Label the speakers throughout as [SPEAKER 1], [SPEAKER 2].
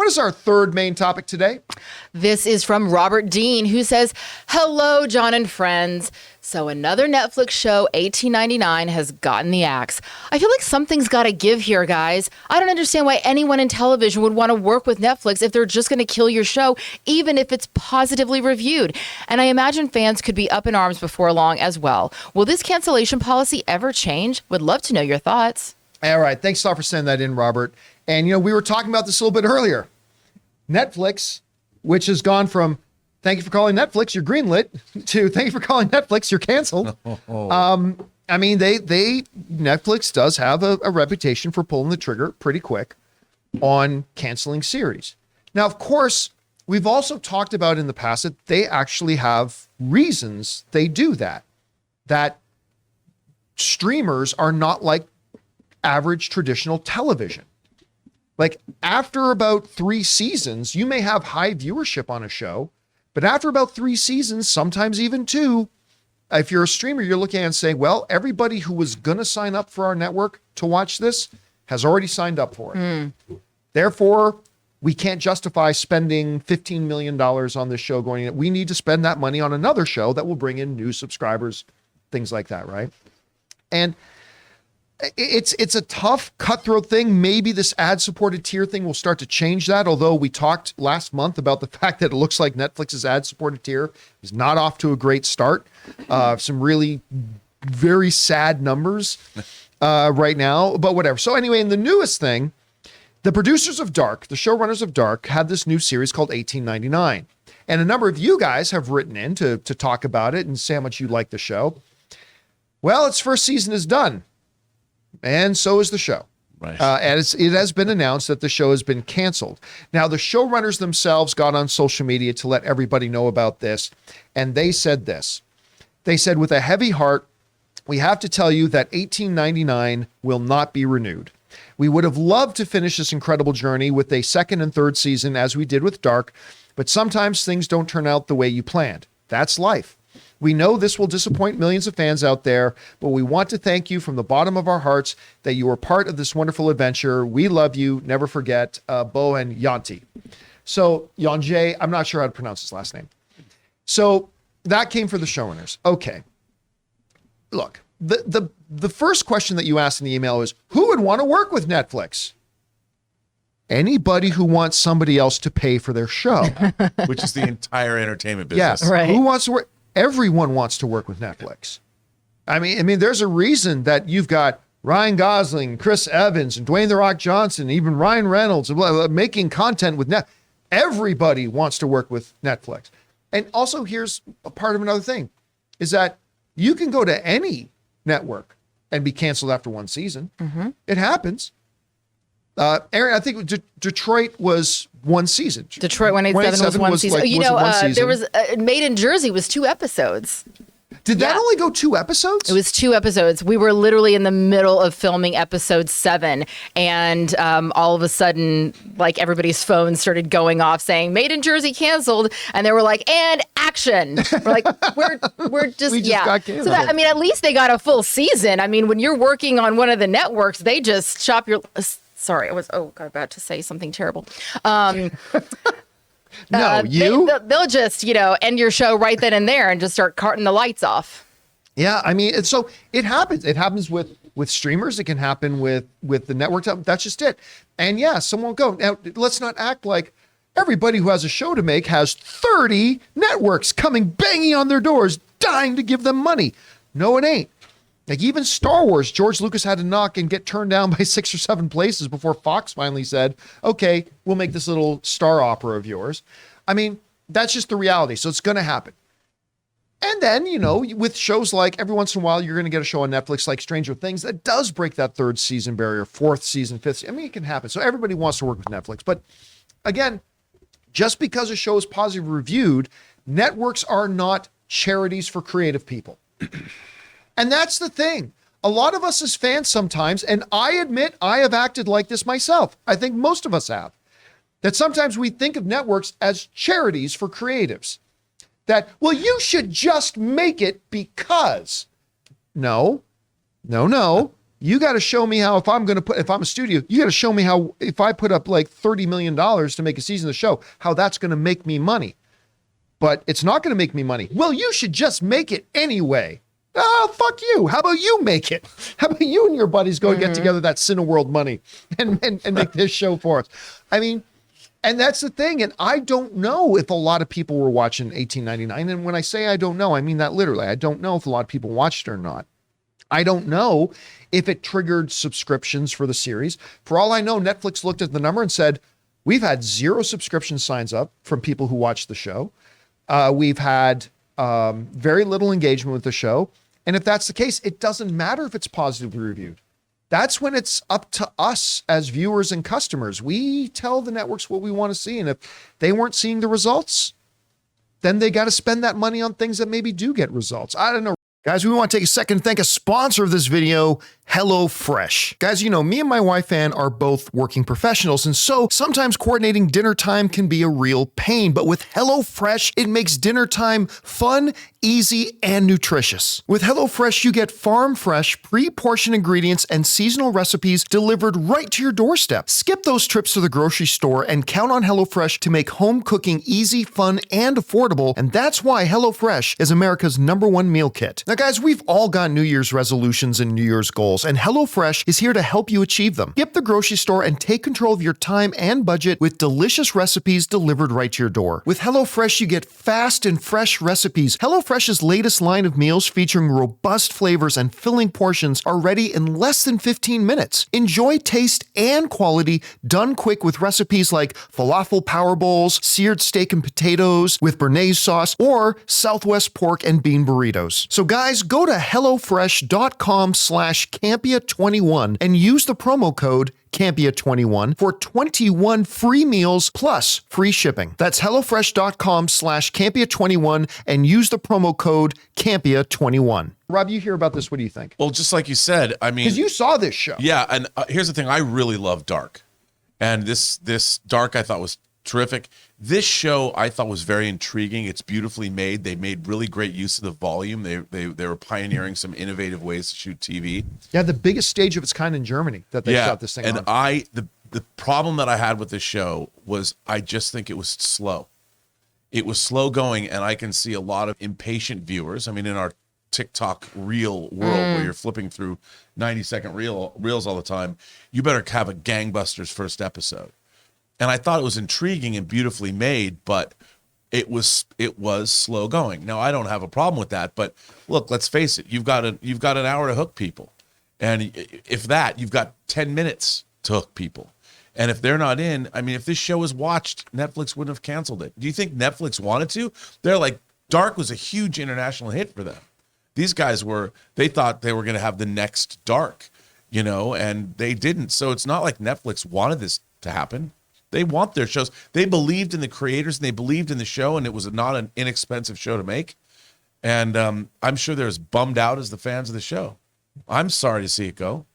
[SPEAKER 1] what is our third main topic today?
[SPEAKER 2] This is from Robert Dean, who says, hello, John and friends. So another Netflix show, $18.99, has gotten the axe. I feel like something's got to give here, guys. I don't understand why anyone in television would want to work with Netflix if they're just going to kill your show, even if it's positively reviewed. And I imagine fans could be up in arms before long as well. Will this cancellation policy ever change? Would love to know your thoughts.
[SPEAKER 1] All right. Thanks a lot for sending that in, Robert. And, we were talking about this a little bit earlier. Netflix, which has gone from thank you for calling Netflix, you're greenlit, to thank you for calling Netflix, you're canceled. Netflix does have a reputation for pulling the trigger pretty quick on canceling series. Now, of course, we've also talked about in the past that they actually have reasons they do that. That streamers are not like average traditional television. Like after about 3 seasons, you may have high viewership on a show, but after about 3 seasons, sometimes even 2, if you're a streamer, you're looking at it and saying, well, everybody who was going to sign up for our network to watch this has already signed up for it. Therefore, we can't justify spending $15 million on this show going in. We need to spend that money on another show that will bring in new subscribers, things like that, right? And it's a tough, cutthroat thing. Maybe this ad-supported tier thing will start to change that, although we talked last month about the fact that it looks like Netflix's ad-supported tier is not off to a great start. Some really very sad numbers right now, but whatever. So anyway, in the newest thing, the producers of Dark, the showrunners of Dark, had this new series called 1899. And a number of you guys have written in to talk about it and say how much you like the show. Well, its first season is done. And so is the show. Right. As it has been announced that the show has been canceled. Now, the showrunners themselves got on social media to let everybody know about this. And they said this. They said, with a heavy heart, we have to tell you that 1899 will not be renewed. We would have loved to finish this incredible journey with a second and third season as we did with Dark, but sometimes things don't turn out the way you planned. That's life. We know this will disappoint millions of fans out there, but we want to thank you from the bottom of our hearts that you were part of this wonderful adventure. We love you. Never forget, Bo and Yanti. So Yonjay, I'm not sure how to pronounce his last name. So that came for the showrunners. Okay. Look, the first question that you asked in the email is, who would want to work with Netflix? Anybody who wants somebody else to pay for their show.
[SPEAKER 3] Which is the entire entertainment business.
[SPEAKER 1] Yes. Right. Who wants to work? Everyone wants to work with Netflix. I mean, there's a reason that you've got Ryan Gosling, Chris Evans, and Dwayne The Rock Johnson, even Ryan Reynolds making content with Netflix. Everybody wants to work with Netflix. And also, here's a part of another thing, is that you can go to any network and be canceled after 1 season. Mm-hmm. It happens. Aaron, I think Detroit was 1 season.
[SPEAKER 2] Detroit 187 was 1 season. There was Made in Jersey was 2 episodes.
[SPEAKER 1] Did that only go 2 episodes?
[SPEAKER 2] It was 2 episodes. We were literally in the middle of filming episode 7, and all of a sudden, like, everybody's phones started going off saying "Made in Jersey canceled," and they were like, "And action!" We're like, we're just
[SPEAKER 1] we just got canceled.
[SPEAKER 2] So that, I mean, at least they got a full season. I mean, when you're working on one of the networks, they just chop your. Sorry, I was about to say something terrible.
[SPEAKER 1] No,
[SPEAKER 2] they'll just, end your show right then and there and just start carting the lights off.
[SPEAKER 1] Yeah, I mean, so it happens. It happens with streamers. It can happen with the network. That's just it. And yeah, someone will go. Now, let's not act like everybody who has a show to make has 30 networks coming banging on their doors, dying to give them money. No, it ain't. Like even Star Wars, George Lucas had to knock and get turned down by 6 or 7 places before Fox finally said, okay, we'll make this little star opera of yours. I mean, that's just the reality. So it's going to happen. And then, with shows like every once in a while, you're going to get a show on Netflix like Stranger Things that does break that 3rd season barrier, 4th season, 5th season. I mean, it can happen. So everybody wants to work with Netflix. But again, just because a show is positively reviewed, networks are not charities for creative people. And that's the thing. A lot of us as fans sometimes, and I admit I have acted like this myself. I think most of us have. That sometimes we think of networks as charities for creatives. That, well, you should just make it because. No. You got to show me how, if I'm a studio, you got to show me how, if I put up like $30 million to make a season of the show, how that's going to make me money. But it's not going to make me money. Well, you should just make it anyway. Oh, fuck you. How about you make it? How about you and your buddies go get together that Cineworld money and make this show for us? I mean, and that's the thing. And I don't know if a lot of people were watching 1899. And when I say I don't know, I mean that literally. I don't know if a lot of people watched it or not. I don't know if it triggered subscriptions for the series. For all I know, Netflix looked at the number and said, we've had 0 subscription signs up from people who watched the show. We've had very little engagement with the show. And if that's the case, it doesn't matter if it's positively reviewed. That's when it's up to us as viewers and customers. We tell the networks what we want to see. And if they weren't seeing the results, then they got to spend that money on things that maybe do get results. I don't know. Guys, we want to take a second to thank a sponsor of this video, HelloFresh. Guys, you know, me and my wife, Ann, are both working professionals, and so sometimes coordinating dinner time can be a real pain. But with HelloFresh, it makes dinner time fun, easy, and nutritious. With HelloFresh, you get farm-fresh, pre-portioned ingredients and seasonal recipes delivered right to your doorstep. Skip those trips to the grocery store and count on HelloFresh to make home cooking easy, fun, and affordable. And that's why HelloFresh is America's #1 meal kit. Now, guys, we've all got New Year's resolutions and New Year's goals, and HelloFresh is here to help you achieve them. Skip the grocery store and take control of your time and budget with delicious recipes delivered right to your door. With HelloFresh, you get fast and fresh recipes. HelloFresh's latest line of meals featuring robust flavors and filling portions are ready in less than 15 minutes. Enjoy taste and quality done quick with recipes like falafel power bowls, seared steak and potatoes with béarnaise sauce, or Southwest pork and bean burritos. So guys, go to HelloFresh.com/Campea21 and use the promo code Campea21 for 21 free meals plus free shipping. That's HelloFresh.com/Campea21 and use the promo code Campea21. Rob, you hear about this. What do you think?
[SPEAKER 3] Well, just like you said, I mean,
[SPEAKER 1] because you saw this show.
[SPEAKER 3] Yeah, and here's the thing: I really love Dark, and this Dark I thought was terrific. This show I thought was very intriguing. It's beautifully made. They made really great use of the volume. They were pioneering some innovative ways to shoot TV.
[SPEAKER 1] Yeah, the biggest stage of its kind in Germany that they shot this thing on.
[SPEAKER 3] And the problem that I had with this show was I just think it was slow. It was slow going, and I can see a lot of impatient viewers. I mean, in our TikTok reel world where you're flipping through 90-second reels all the time, you better have a gangbusters first episode. And I thought it was intriguing and beautifully made, but it was slow going. Now, I don't have a problem with that, but look, let's face it, you've got an hour to hook people. And if that, you've got 10 minutes to hook people. And if they're not in, I mean, if this show was watched, Netflix wouldn't have canceled it. Do you think Netflix wanted to? They're like, Dark was a huge international hit for them. These guys they thought they were going to have the next Dark, you know, and they didn't. So it's not like Netflix wanted this to happen. They want their shows. They believed in the creators and they believed in the show, and it was not an inexpensive show to make. And I'm sure they're as bummed out as the fans of the show. I'm sorry to see it go.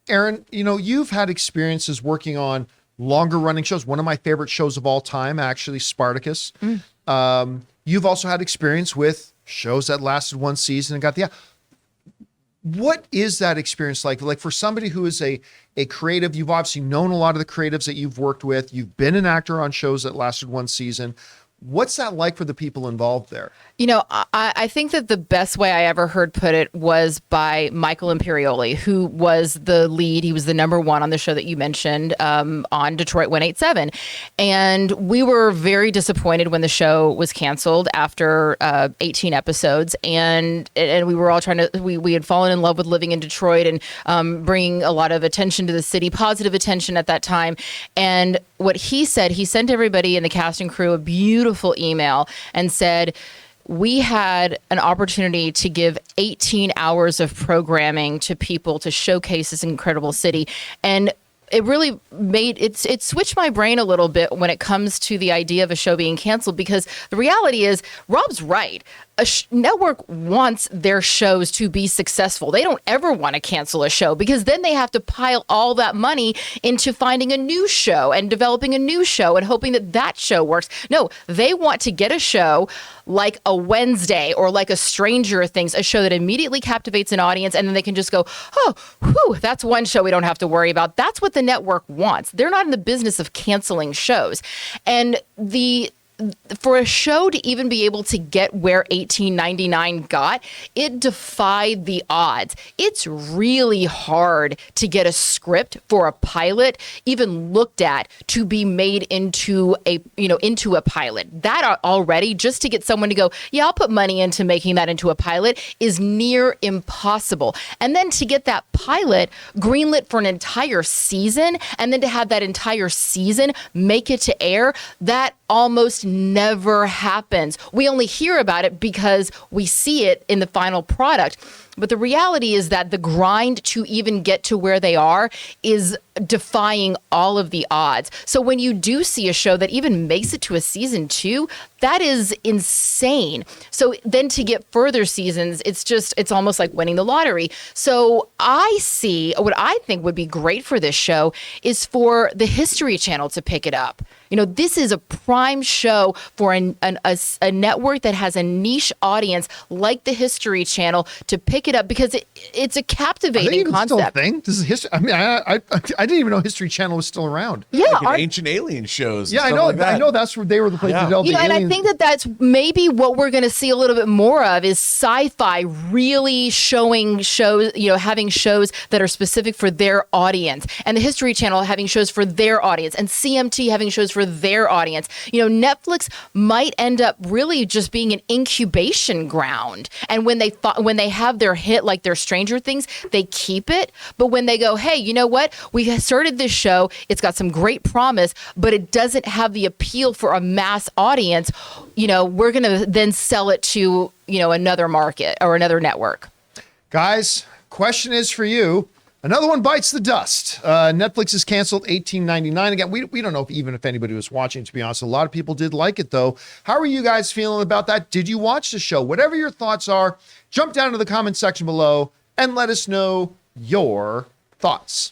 [SPEAKER 1] Aaron, you know, you've had experiences working on longer running shows. One of my favorite shows of all time, actually, Spartacus. You've also had experience with shows that lasted one season and got the... What is that experience like? Like for somebody who is a creative, you've obviously known a lot of the creatives that you've worked with. You've been an actor on shows that lasted one season. What's that like for the people involved there? You know,
[SPEAKER 2] I think that the best way I ever heard put it was by Michael Imperioli, who was the lead. He was the #1 on the show that you mentioned on Detroit 187. And we were very disappointed when the show was canceled after 18 episodes. And we were all we had fallen in love with living in Detroit and bringing a lot of attention to the city, positive attention at that time. And what he said, he sent everybody in the cast and crew a beautiful email and said, we had an opportunity to give 18 hours of programming to people to showcase this incredible city. And it really it switched my brain a little bit when it comes to the idea of a show being canceled, because the reality is Rob's right. network wants their shows to be successful. They don't ever want to cancel a show because then they have to pile all that money into finding a new show and developing a new show and hoping that that show works. No, they want to get a show like a Wednesday or like a Stranger Things, a show that immediately captivates an audience, and then they can just go, oh, whew, that's one show we don't have to worry about. That's what the network wants. They're not in the business of canceling shows. And for a show to even be able to get where 1899 got, it defied the odds. It's really hard to get a script for a pilot even looked at to be made into a pilot. That already, just to get someone to go, yeah, I'll put money into making that into a pilot, is near impossible. And then to get that pilot greenlit for an entire season, and then to have that entire season make it to air, that almost never happens. We only hear about it because we see it in the final product. But the reality is that the grind to even get to where they are is defying all of the odds. So when you do see a show that even makes it to a season 2, that is insane. So then to get further seasons, it's almost like winning the lottery. So I see what I think would be great for this show is for the History Channel to pick it up. This is a prime show for a network that has a niche audience like the History Channel to pick it up because it's a captivating concept.
[SPEAKER 1] Still a thing? This is history. I mean, I didn't even know History Channel was still around.
[SPEAKER 2] Yeah,
[SPEAKER 3] like ancient alien shows.
[SPEAKER 1] Yeah, I know. I know that's where they were the place to develop the
[SPEAKER 2] and I think that's maybe what we're going to see a little bit more of is sci-fi really showing shows, having shows that are specific for their audience, and the History Channel having shows for their audience, and CMT having shows for their audience. Netflix might end up really just being an incubation ground, and when they have their hit like their Stranger Things, they keep it. But when they go, hey, you know what? We started this show. It's got some great promise, but it doesn't have the appeal for a mass audience. We're going to then sell it to, another market or another network.
[SPEAKER 1] Guys, question is for you. Another one bites the dust. Netflix has canceled 1899. Again, we don't know if anybody was watching, to be honest. A lot of people did like it, though. How are you guys feeling about that? Did you watch the show? Whatever your thoughts are, jump down to the comment section below and let us know your thoughts.